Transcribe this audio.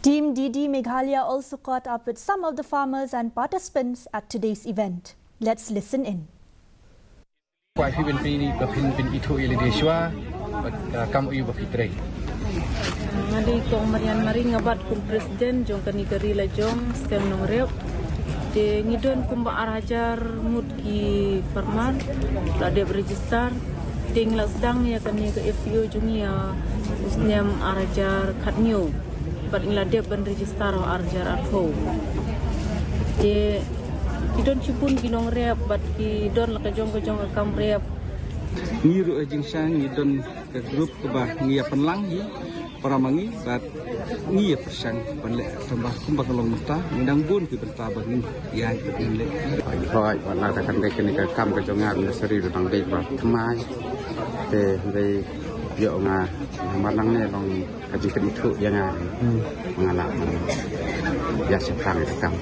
Team DD Meghalaya also caught up with some of the farmers and participants at today's event. Let's listen in. Ngadi kong Marian Mari ngabat kum presiden jong kani garila jong stem nongrep de ngidon kum ba arajar mut ki farmar lade register ding lasdang ya kani ke FPO jungia usnyam arajar khatnyo bat lade ban register arajar atho de idon cipun ginong rep bat ki don la kajong kam rep ngiru jingsang idon ke grup ke bah ngia penlang hi para mangi bat ngia persang panle tambah kumbak long muta ndang bun ki berta bangin ya le hoi wala ta kan dek ni ka kam ka jonga na seri dang dek ba thmai te dei yo nga manang ne long ka ji kan thu ya nga ngala ya se khang ka kam